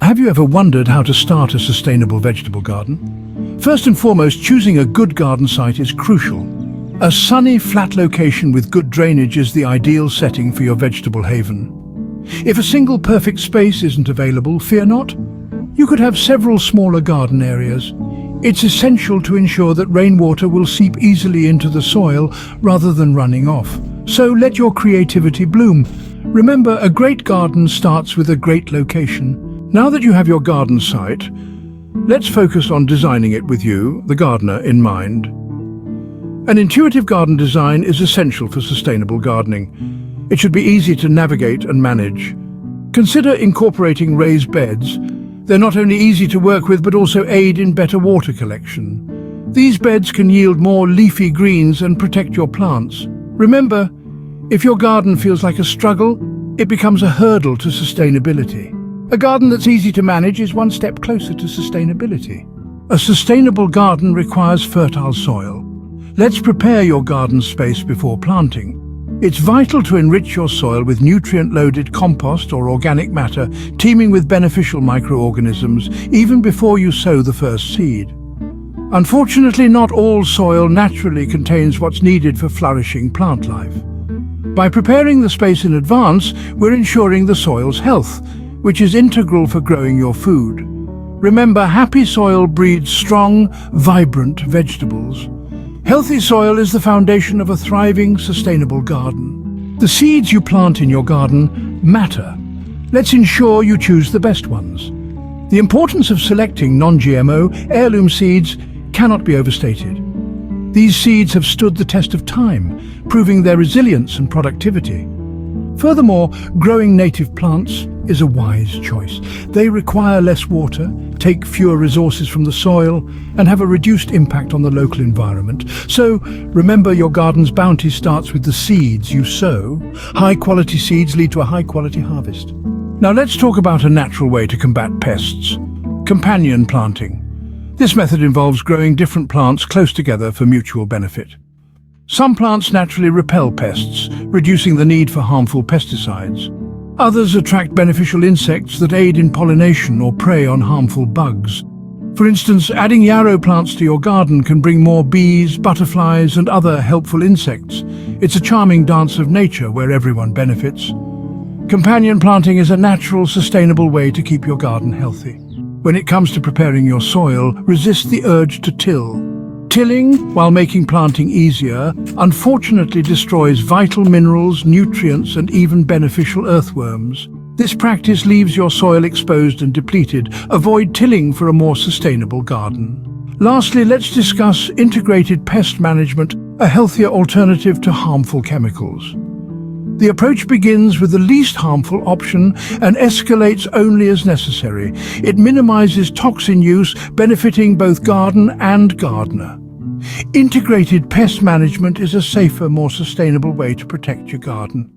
Have you ever wondered how to start a sustainable vegetable garden? First and foremost, choosing a good garden site is crucial. A sunny, flat location with good drainage is the ideal setting for your vegetable haven. If a single perfect space isn't available, fear not. You could have several smaller garden areas. It's essential to ensure that rainwater will seep easily into the soil rather than running off. So let your creativity bloom. Remember, a great garden starts with a great location. Now that you have your garden site, let's focus on designing it with you, the gardener, in mind. An intuitive garden design is essential for sustainable gardening. It should be easy to navigate and manage. Consider incorporating raised beds. They're not only easy to work with but also aid in better water collection. These beds can yield more leafy greens and protect your plants. Remember, if your garden feels like a struggle, it becomes a hurdle to sustainability. A garden that's easy to manage is one step closer to sustainability. A sustainable garden requires fertile soil. Let's prepare your garden space before planting. It's vital to enrich your soil with nutrient-loaded compost or organic matter, teeming with beneficial microorganisms, even before you sow the first seed. Unfortunately, not all soil naturally contains what's needed for flourishing plant life. By preparing the space in advance, we're ensuring the soil's health, which is integral for growing your food. Remember, happy soil breeds strong, vibrant vegetables. Healthy soil is the foundation of a thriving, sustainable garden. The seeds you plant in your garden matter. Let's ensure you choose the best ones. The importance of selecting non-GMO, heirloom seeds cannot be overstated. These seeds have stood the test of time, proving their resilience and productivity. Furthermore, growing native plants is a wise choice. They require less water, take fewer resources from the soil, and have a reduced impact on the local environment. So, remember, your garden's bounty starts with the seeds you sow. High-quality seeds lead to a high-quality harvest. Now let's talk about a natural way to combat pests: companion planting. This method involves growing different plants close together for mutual benefit. Some plants naturally repel pests, reducing the need for harmful pesticides. Others attract beneficial insects that aid in pollination or prey on harmful bugs. For instance, adding yarrow plants to your garden can bring more bees, butterflies, and other helpful insects. It's a charming dance of nature where everyone benefits. Companion planting is a natural, sustainable way to keep your garden healthy. When it comes to preparing your soil, resist the urge to till. Tilling, while making planting easier, unfortunately destroys vital minerals, nutrients, and even beneficial earthworms. This practice leaves your soil exposed and depleted. Avoid tilling for a more sustainable garden. Lastly, let's discuss integrated pest management, a healthier alternative to harmful chemicals. The approach begins with the least harmful option and escalates only as necessary. It minimizes toxin use, benefiting both garden and gardener. Integrated pest management is a safer, more sustainable way to protect your garden.